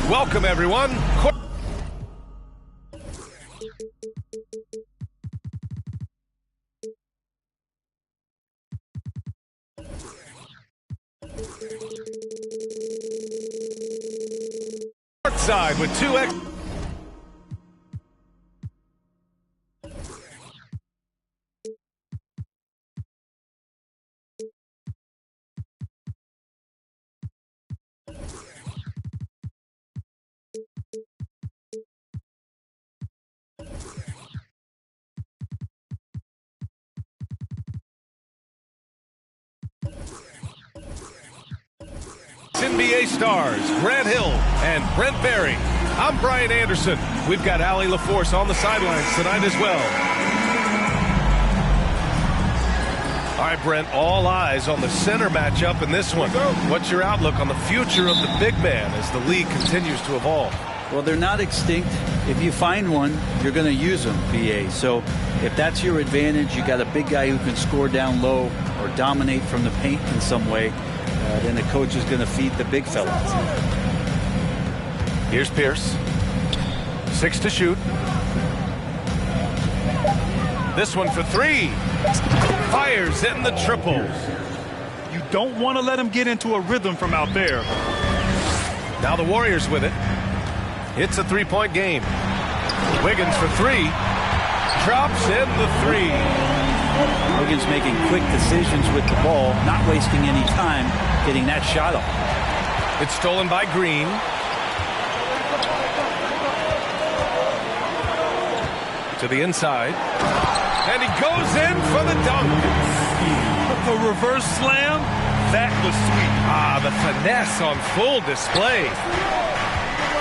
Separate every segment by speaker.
Speaker 1: Welcome, everyone. Side with 2x. NBA stars Grant Hill and Brent Barry. I'm Brian Anderson. We've got Allie LaForce on the sidelines tonight as well. All right, Brent, all eyes on the center matchup in this one. What's your outlook on the future of the big man as the league continues to evolve?
Speaker 2: Well, they're not extinct. If you find one, you're going to use them, BA. So if that's your advantage, you got a big guy who can score down low or dominate from the paint in some way, then the coach is going to feed the big fella.
Speaker 1: Here's Pierce. 6 to shoot. This one for 3. Fires in the triple.
Speaker 3: You don't want to let him get into a rhythm from out there.
Speaker 1: Now the Warriors with it. It's a 3-point game. Wiggins for 3. Drops in the 3.
Speaker 2: Wiggins making quick decisions with the ball, not wasting any time getting that shot off.
Speaker 1: It's stolen by Green. To the inside. And he goes in for the dunk.
Speaker 3: A reverse slam? That was sweet.
Speaker 1: Ah, the finesse on full display.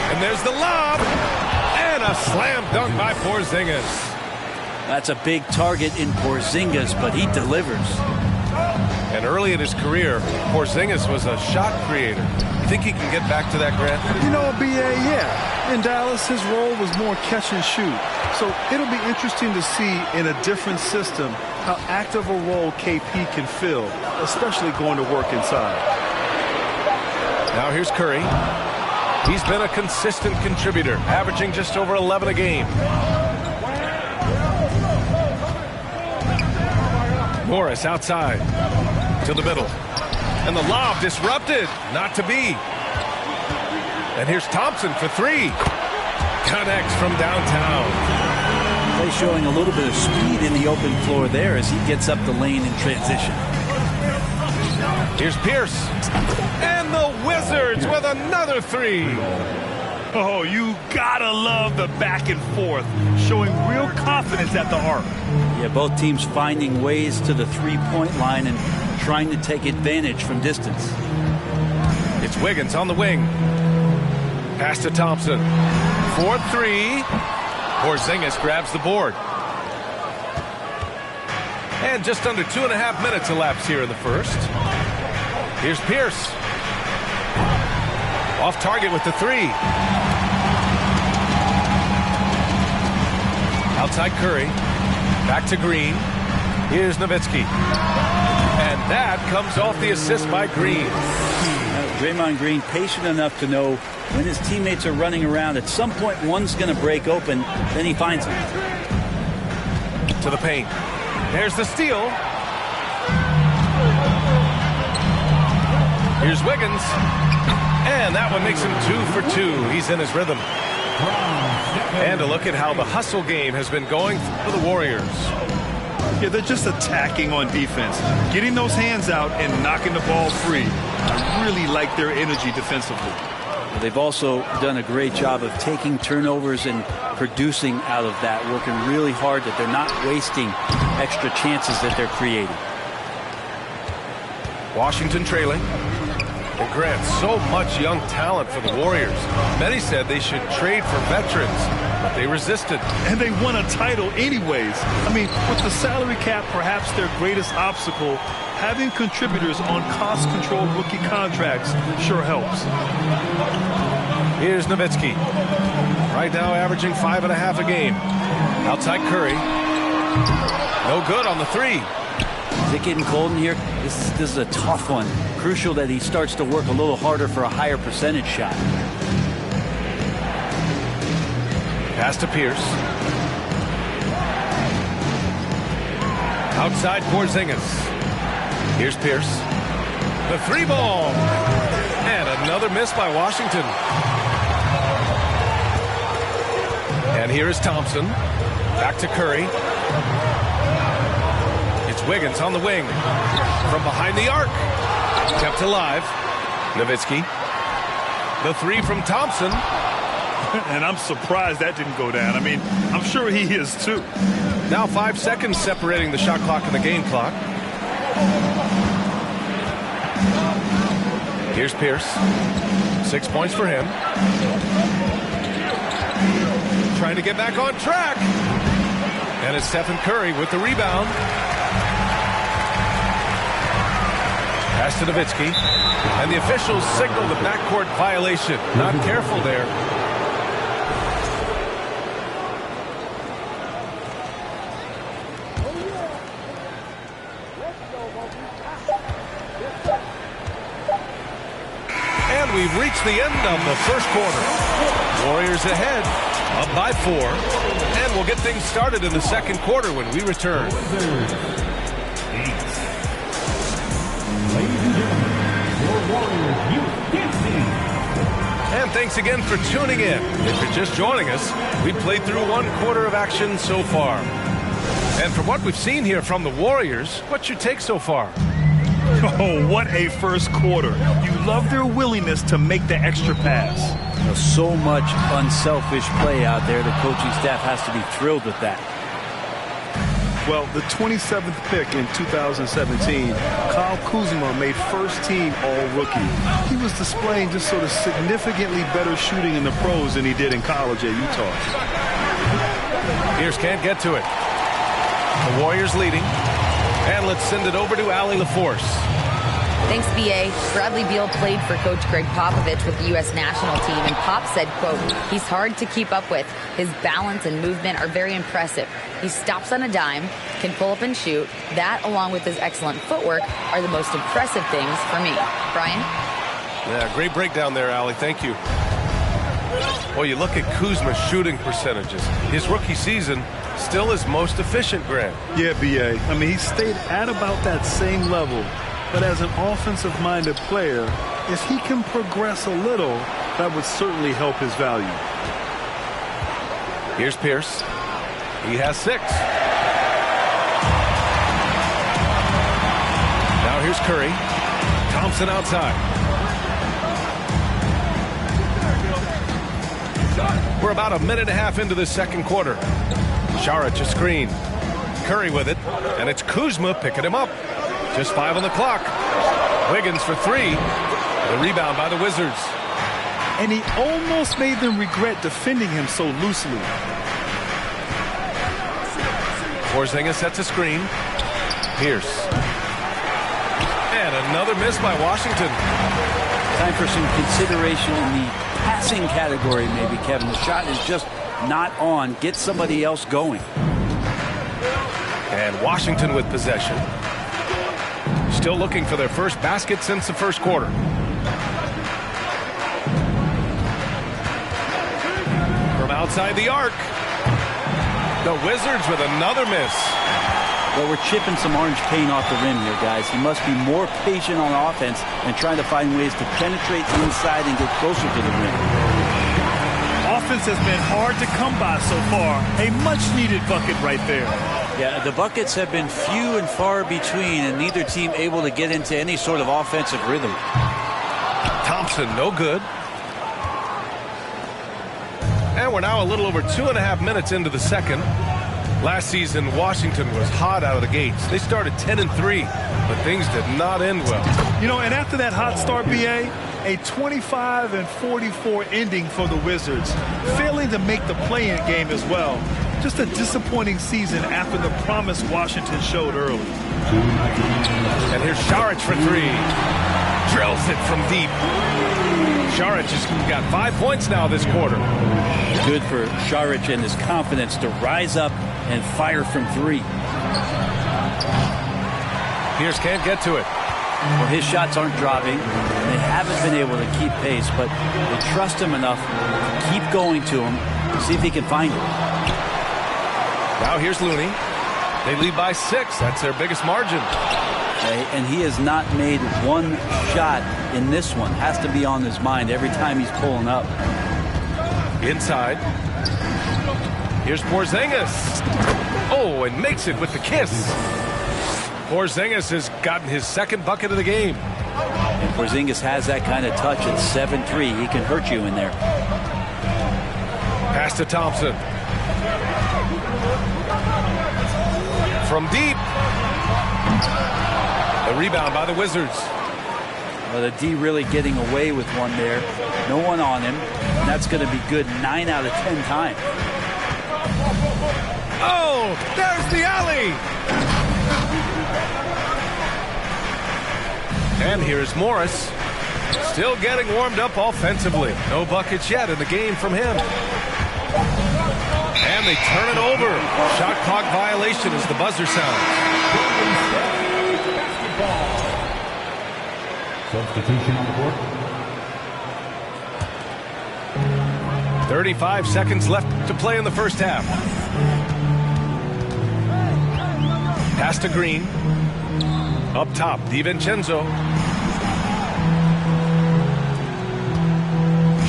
Speaker 1: And there's the lob. And a slam dunk by Porzingis.
Speaker 2: That's a big target in Porzingis, but he delivers.
Speaker 1: And early in his career, Porzingis was a shot creator. You think he can get back to that, Grant?
Speaker 4: You know, BA, yeah. In Dallas, his role was more catch and shoot. So it'll be interesting to see in a different system how active a role KP can fill, especially going to work inside.
Speaker 1: Now here's Curry. He's been a consistent contributor, averaging just over 11 a game. Morris outside to the middle. And the lob disrupted. Not to be. And here's Thompson for 3. Connects from downtown.
Speaker 2: Play showing a little bit of speed in the open floor there as he gets up the lane in transition.
Speaker 1: Here's Pierce. And the Wizards with another 3.
Speaker 3: Oh, you gotta love the back and forth, showing real confidence at the arc.
Speaker 2: Yeah, both teams finding ways to the three-point line and trying to take advantage from distance.
Speaker 1: It's Wiggins on the wing. Pass to Thompson. 4-3. Porzingis grabs the board. And just under 2.5 minutes elapsed here in the first. Here's Pierce. Off target with the 3. Outside Curry. Back to Green. Here's Nowitzki. And that comes off the assist by Green.
Speaker 2: Draymond Green patient enough to know when his teammates are running around, at some point one's going to break open, then he finds him.
Speaker 1: To the paint. There's the steal. Here's Wiggins. And that one makes him 2 for 2. He's in his rhythm. And a look at how the hustle game has been going for the Warriors.
Speaker 3: Yeah, they're just attacking on defense, getting those hands out and knocking the ball free. I really like their energy defensively.
Speaker 2: They've also done a great job of taking turnovers and producing out of that, working really hard that they're not wasting extra chances that they're creating.
Speaker 1: Washington trailing. And Grant, so much young talent for the Warriors. Many said they should trade for veterans, but they resisted.
Speaker 3: And they won a title anyways. I mean, with the salary cap perhaps their greatest obstacle, having contributors on cost-controlled rookie contracts sure helps.
Speaker 1: Here's Nowitzki. Right now averaging 5.5 a game. Outside Curry. No good on the 3.
Speaker 2: Is it getting cold in here? This is a tough one. Crucial that he starts to work a little harder for a higher percentage shot.
Speaker 1: Pass to Pierce. Outside Porzingis. Here's Pierce. The three ball. And another miss by Washington. And here is Thompson. Back to Curry. It's Wiggins on the wing. From behind the arc. Kept alive. Nowitzki. The three from Thompson.
Speaker 3: And I'm surprised that didn't go down. I mean, I'm sure he is too.
Speaker 1: Now 5 seconds separating the shot clock and the game clock. Here's Pierce. 6 points for him. Trying to get back on track. And it's Stephen Curry with the rebound. Pass to Nowitzki. And the officials signal the backcourt violation. Not careful there. We've reached the end of the first quarter. Warriors ahead, up by 4. And we'll get things started in the second quarter when we return. And thanks again for tuning in. If you're just joining us, we've played through 1 quarter of action so far. And from what we've seen here from the Warriors, what's your take so far?
Speaker 3: Oh, what a first quarter. You love their willingness to make the extra pass.
Speaker 2: So much unselfish play out there. The coaching staff has to be thrilled with that.
Speaker 4: Well, the 27th pick in 2017, Kyle Kuzma made first-team All-Rookie. He was displaying just sort of significantly better shooting in the pros than he did in college at Utah.
Speaker 1: Pierce can't get to it. The Warriors leading. And let's send it over to Allie LaForce.
Speaker 5: Thanks, B.A. Bradley Beal played for Coach Greg Popovich with the U.S. national team, and Pop said, quote, he's hard to keep up with. His balance and movement are very impressive. He stops on a dime, can pull up and shoot. That, along with his excellent footwork, are the most impressive things for me. Brian?
Speaker 1: Yeah, great breakdown there, Allie. Thank you. Well, you look at Kuzma's shooting percentages. His rookie season, still his most efficient, Grant.
Speaker 4: Yeah, B.A. I mean, he stayed at about that same level. But as an offensive-minded player, if he can progress a little, that would certainly help his value.
Speaker 1: Here's Pierce. He has 6. Now here's Curry. Thompson outside. We're about a minute and a half into the second quarter. Saric a screen. Curry with it, and it's Kuzma picking him up. Just 5 on the clock. Wiggins for 3. The rebound by the Wizards.
Speaker 4: And he almost made them regret defending him so loosely.
Speaker 1: Porzingis sets a screen. Pierce. And another miss by Washington.
Speaker 2: Time for some consideration in the passing category, maybe, Kevin. The shot is just not on. Get somebody else going.
Speaker 1: And Washington with possession. Still looking for their first basket since the first quarter. From outside the arc. The Wizards with another miss.
Speaker 2: Well, we're chipping some orange paint off the rim here, guys. He must be more patient on offense and trying to find ways to penetrate inside and get closer to the rim.
Speaker 3: Offense has been hard to come by so far. A much-needed bucket right there.
Speaker 2: Yeah, the buckets have been few and far between, and neither team able to get into any sort of offensive rhythm.
Speaker 1: Thompson, no good. And we're now a little over 2.5 minutes into the second. Last season, Washington was hot out of the gates. They started 10-3, but things did not end well.
Speaker 3: You know, and after that hot start, B.A., a 25-44 ending for the Wizards, failing to make the play-in game as well. Just a disappointing season after the promise Washington showed early.
Speaker 1: And here's Saric for 3. Drills it from deep. Saric has got 5 points now this quarter.
Speaker 2: Good for Saric and his confidence to rise up and fire from 3.
Speaker 1: Pierce can't get to it.
Speaker 2: Well, his shots aren't dropping. They haven't been able to keep pace, but they trust him enough to keep going to him See if he can find it.
Speaker 1: Now here's Looney. They lead by 6. That's their biggest margin.
Speaker 2: Okay, and he has not made one shot in this one. Has to be on his mind every time he's pulling up.
Speaker 1: Inside. Here's Porzingis. Oh, and makes it with the kiss. Porzingis has gotten his second bucket of the game.
Speaker 2: And Porzingis has that kind of touch at 7'3". He can hurt you in there.
Speaker 1: Pass to Thompson. From deep. The rebound by the Wizards.
Speaker 2: Well, the D really getting away with one there. No one on him. And that's going to be good 9 out of 10 times.
Speaker 1: Oh, there's the alley. And here's Morris. Still getting warmed up offensively. No buckets yet in the game from him. And they turn it over. Shot clock violation as the buzzer sounds.
Speaker 6: Substitution on the board.
Speaker 1: 35 seconds left to play in the first half. Pass to Green. Up top, DiVincenzo.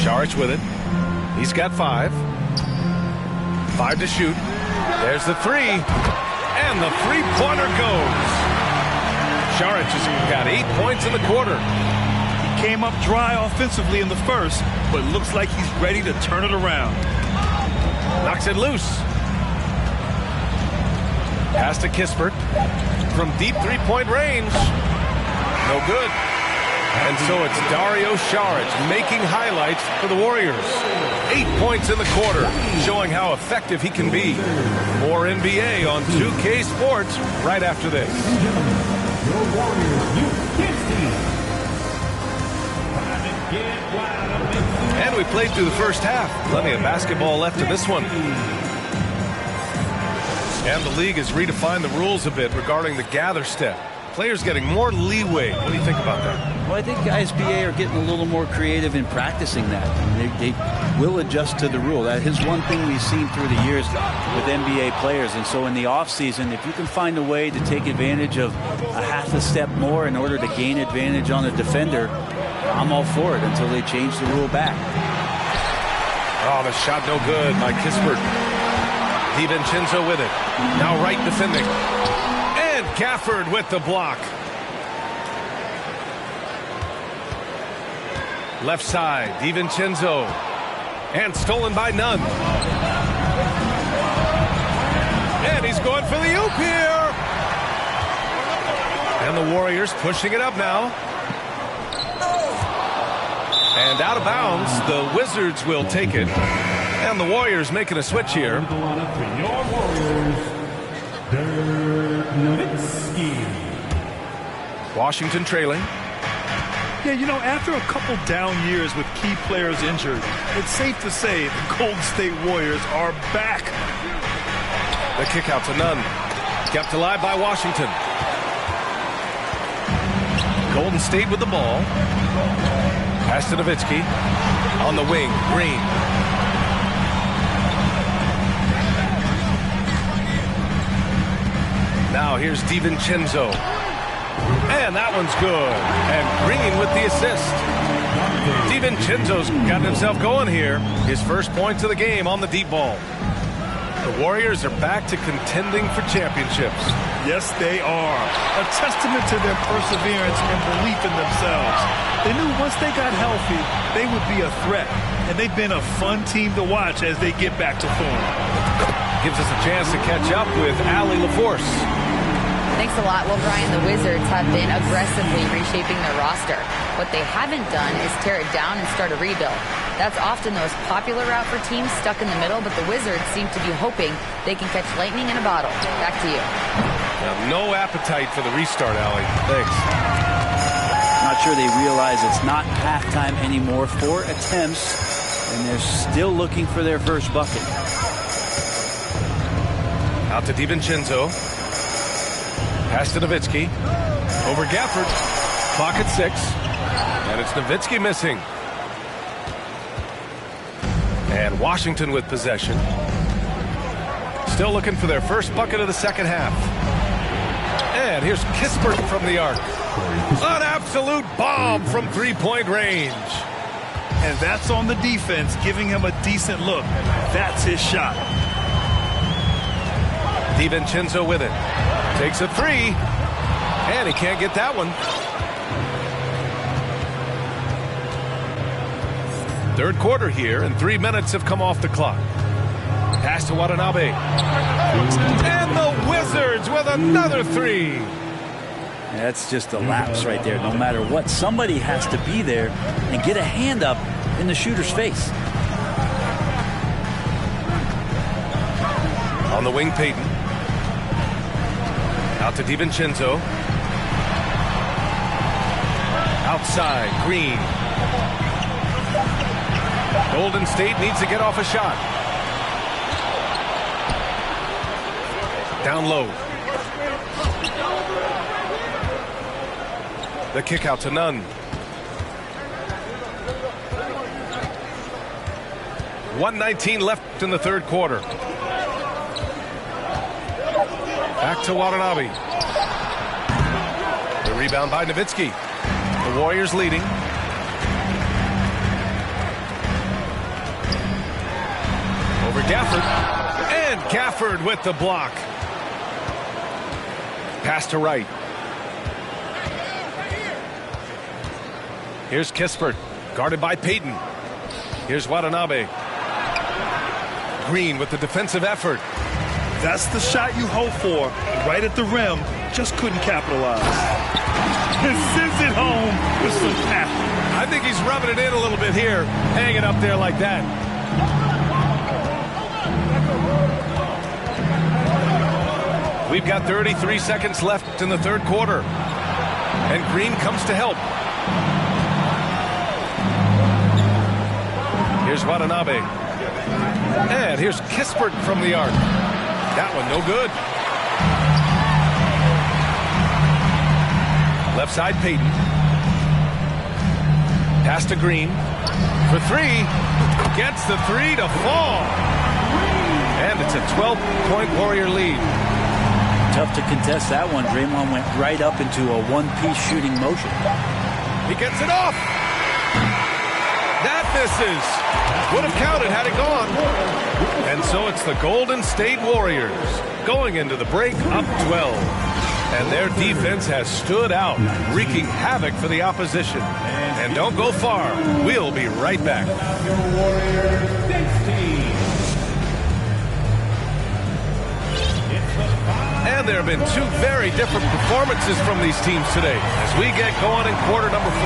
Speaker 1: Saric with it. He's got 5. 5 to shoot. There's the 3. And the three-pointer goes. Saric has got 8 points in the quarter.
Speaker 3: He came up dry offensively in the first, but looks like he's ready to turn it around.
Speaker 1: Knocks it loose. Pass to Kispert. From deep three-point range. No good. And so it's Dario Saric making highlights for the Warriors. 8 points in the quarter, showing how effective he can be. More NBA on 2K Sports right after this. And we played through the first half. Plenty of basketball left in this one. And the league has redefined the rules a bit regarding the gather step. Players getting more leeway. What do you think about that?
Speaker 2: Well, I think ISBA are getting a little more creative in practicing that. They will adjust to the rule. That is one thing we've seen through the years with NBA players. And so in the offseason, if you can find a way to take advantage of a half a step more in order to gain advantage on a defender, I'm all for it until they change the rule back.
Speaker 1: Oh, the shot no good by Kispert. DiVincenzo with it. Now right defending. And Gafford with the block. Left side, DiVincenzo. And stolen by Nunn. And he's going for the oop here. And the Warriors pushing it up now. And out of bounds, the Wizards will take it. And the Warriors making a switch here. Washington trailing.
Speaker 3: Yeah, you know, after a couple down years with key players injured, it's safe to say the Golden State Warriors are back.
Speaker 1: The kick out to Nunn. Kept alive by Washington. Golden State with the ball. Pass to Nowitzki. On the wing, Green. Now here's DiVincenzo. And that one's good. And Green with the assist. DiVincenzo's gotten himself going here. His first points of the game on the deep ball. The Warriors are back to contending for championships.
Speaker 3: Yes, they are. A testament to their perseverance and belief in themselves. They knew once they got healthy, they would be a threat. And they've been a fun team to watch as they get back to form.
Speaker 1: Gives us a chance to catch up with Allie LaForce.
Speaker 5: Thanks a lot. Well, Brian, the Wizards have been aggressively reshaping their roster. What they haven't done is tear it down and start a rebuild. That's often the most popular route for teams stuck in the middle, but the Wizards seem to be hoping they can catch lightning in a bottle. Back to you.
Speaker 1: No appetite for the restart, Allie. Thanks.
Speaker 2: Not sure they realize it's not halftime anymore. 4 attempts, and they're still looking for their first bucket.
Speaker 1: Out to DiVincenzo. Pass to Nowitzki. Over Gafford. Clock at 6. And it's Nowitzki missing. And Washington with possession. Still looking for their first bucket of the second half. And here's Kispert from the arc. An absolute bomb from three-point range.
Speaker 3: And that's on the defense, giving him a decent look. That's his shot.
Speaker 1: DiVincenzo with it. Takes a three. And he can't get that one. Third quarter here, and 3 minutes have come off the clock. Pass to Watanabe. And the Wizards with another three.
Speaker 2: That's just a lapse right there. No matter what, somebody has to be there and get a hand up in the shooter's face.
Speaker 1: On the wing, Payton. Out to DiVincenzo. Outside, Green. Golden State needs to get off a shot. Down low. The kick out to Nunn. .119 left in the third quarter. Back to Watanabe. The rebound by Nowitzki. The Warriors leading. Over Gafford. And Gafford with the block. Pass to Wright. Here's Kispert, guarded by Payton. Here's Watanabe. Green with the defensive effort.
Speaker 3: That's the shot you hope for. Right at the rim, just couldn't capitalize. And sends it home with some passion.
Speaker 1: I think he's rubbing it in a little bit here, hanging up there like that. We've got 33 seconds left in the third quarter. And Green comes to help. Here's Watanabe. And here's Kispert from the arc. That one no good. Left side, Payton. Pass to Green. For three. Gets the three to fall. And it's a 12-point Warrior lead.
Speaker 2: Tough to contest that one. Draymond went right up into a one-piece shooting motion.
Speaker 1: He gets it off. That misses. Would have counted had it gone. And so it's the Golden State Warriors going into the break up 12. And their defense has stood out, wreaking havoc for the opposition. And don't go far. We'll be right back. And there have been two very different performances from these teams today as we get going in quarter number 4.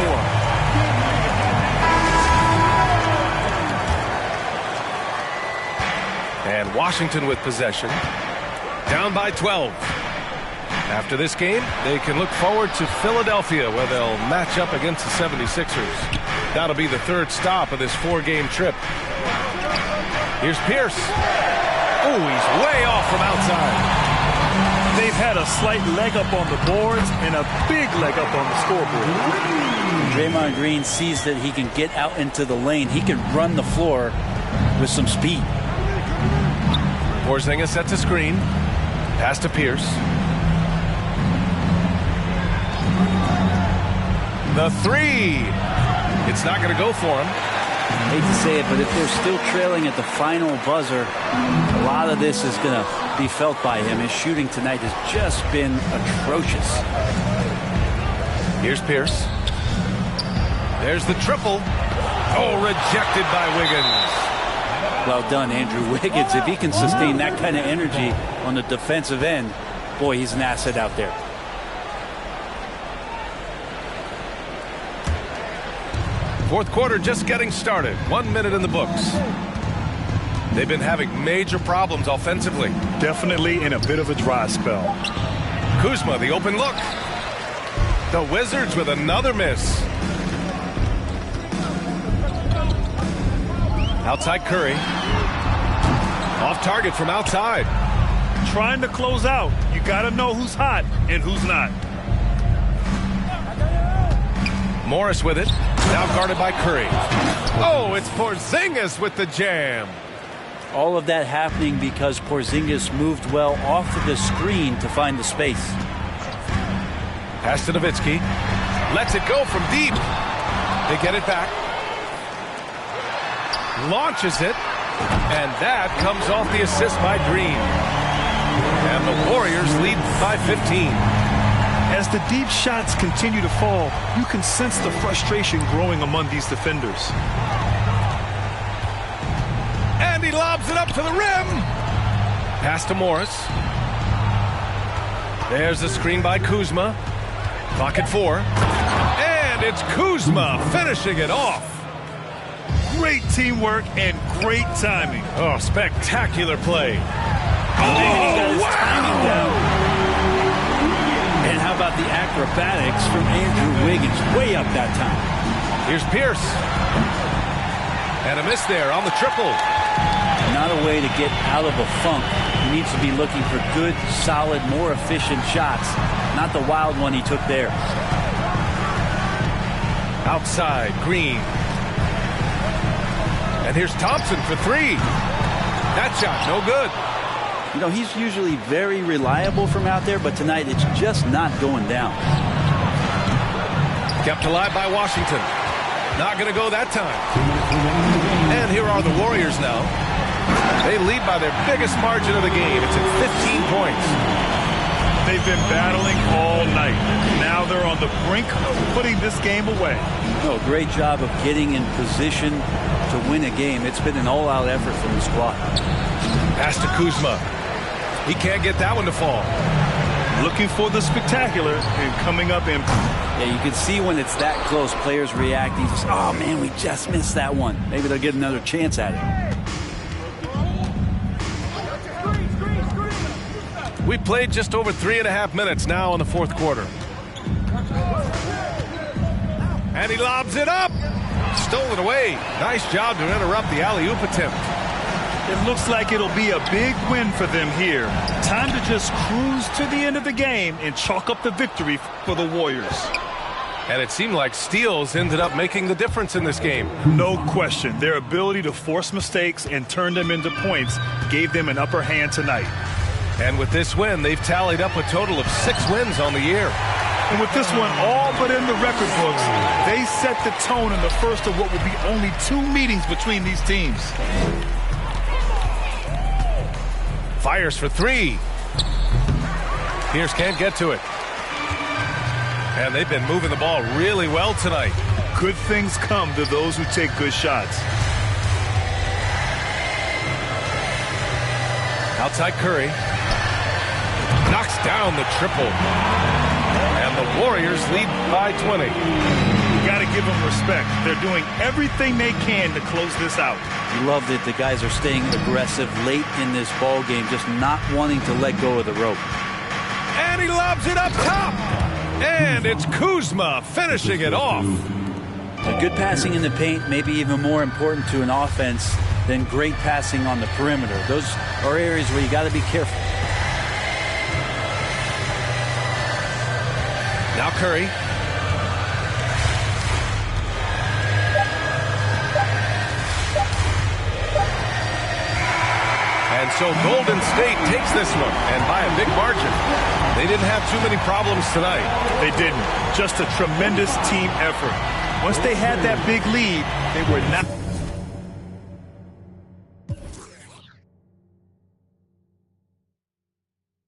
Speaker 1: And Washington with possession. Down by 12. After this game, they can look forward to Philadelphia, where they'll match up against the 76ers. That'll be the third stop of this 4-game trip. Here's Pierce. Oh, he's way off from outside.
Speaker 3: They've had a slight leg up on the boards and a big leg up on the scoreboard.
Speaker 2: Draymond Green sees that he can get out into the lane. He can run the floor with some speed.
Speaker 1: Porzingis sets a screen. Pass to Pierce. The three. It's not going to go for him.
Speaker 2: I hate to say it, but if they're still trailing at the final buzzer, a lot of this is going to be felt by him. His shooting tonight has just been atrocious.
Speaker 1: Here's Pierce. There's the triple. Oh, rejected by Wiggins.
Speaker 2: Well done, Andrew Wiggins. If he can sustain that kind of energy on the defensive end, boy, he's an asset out there.
Speaker 1: Fourth quarter just getting started. 1 minute in the books. They've been having major problems offensively.
Speaker 3: Definitely in a bit of a dry spell.
Speaker 1: Kuzma, the open look. The Wizards with another miss. Outside Curry. Off target from outside.
Speaker 3: Trying to close out. You got to know who's hot and who's not.
Speaker 1: Morris with it. Now guarded by Curry. Oh, it's Porzingis with the jam.
Speaker 2: All of that happening because Porzingis moved well off of the screen to find the space.
Speaker 1: Pass to Nowitzki. Lets it go from deep. They get it back. Launches it. And that comes off the assist by Green. And the Warriors lead by 15.
Speaker 3: As the deep shots continue to fall, you can sense the frustration growing among these defenders.
Speaker 1: And he lobs it up to the rim. Pass to Morris. There's the screen by Kuzma. Clock at 4. And it's Kuzma finishing it off.
Speaker 3: Great teamwork and great timing.
Speaker 1: Oh, spectacular play.
Speaker 2: Oh, wow! And how about the acrobatics from Andrew Wiggins? Way up that time.
Speaker 1: Here's Pierce. And a miss there on the triple.
Speaker 2: Not a way to get out of a funk. He needs to be looking for good, solid, more efficient shots. Not the wild one he took there.
Speaker 1: Outside, Green. And here's Thompson for 3. That shot, no good.
Speaker 2: You know, he's usually very reliable from out there, but tonight it's just not going down.
Speaker 1: Kept alive by Washington. Not going to go that time. And here are the Warriors now. They lead by their biggest margin of the game. It's at 15 points.
Speaker 3: They've been battling all night. Now they're on the brink of putting this game away.
Speaker 2: Oh, great job of getting in position to win a game. It's been an all-out effort from the squad.
Speaker 1: Pass to Kuzma. He can't get that one to fall.
Speaker 3: Looking for the spectacular and coming up in.
Speaker 2: Yeah, you can see when it's that close, players reacting. Just, oh, man, we just missed that one. Maybe they'll get another chance at it.
Speaker 1: We played just over 3.5 minutes now in the fourth quarter. And he lobs it up. Stolen away. Nice job to interrupt the alley-oop attempt.
Speaker 3: It looks like it'll be a big win for them here. Time to just cruise to the end of the game and chalk up the victory for the Warriors.
Speaker 1: And it seemed like steals ended up making the difference in this game.
Speaker 3: No question. Their ability to force mistakes and turn them into points gave them an upper hand tonight.
Speaker 1: And with this win, they've tallied up a total of 6 wins on the year.
Speaker 3: And with this one all but in the record books, they set the tone in the first of what will be only 2 meetings between these teams.
Speaker 1: Fires for 3. Pierce can't get to it. And they've been moving the ball really well tonight.
Speaker 3: Good things come to those who take good shots.
Speaker 1: Outside Curry. Knocks down the triple. And the Warriors lead by 20.
Speaker 3: You got to give them respect. They're doing everything they can to close this out.
Speaker 2: You love that the guys are staying aggressive late in this ball game, just not wanting to let go of the rope.
Speaker 1: And he lobs it up top. And it's Kuzma finishing it off.
Speaker 2: So good passing in the paint, maybe even more important to an offense than great passing on the perimeter. Those are areas where you got to be careful.
Speaker 1: Now Curry. And so Golden State takes this one, and by a big margin. They didn't have too many problems tonight.
Speaker 3: They didn't. Just a tremendous team effort. Once they had that big lead, they were not...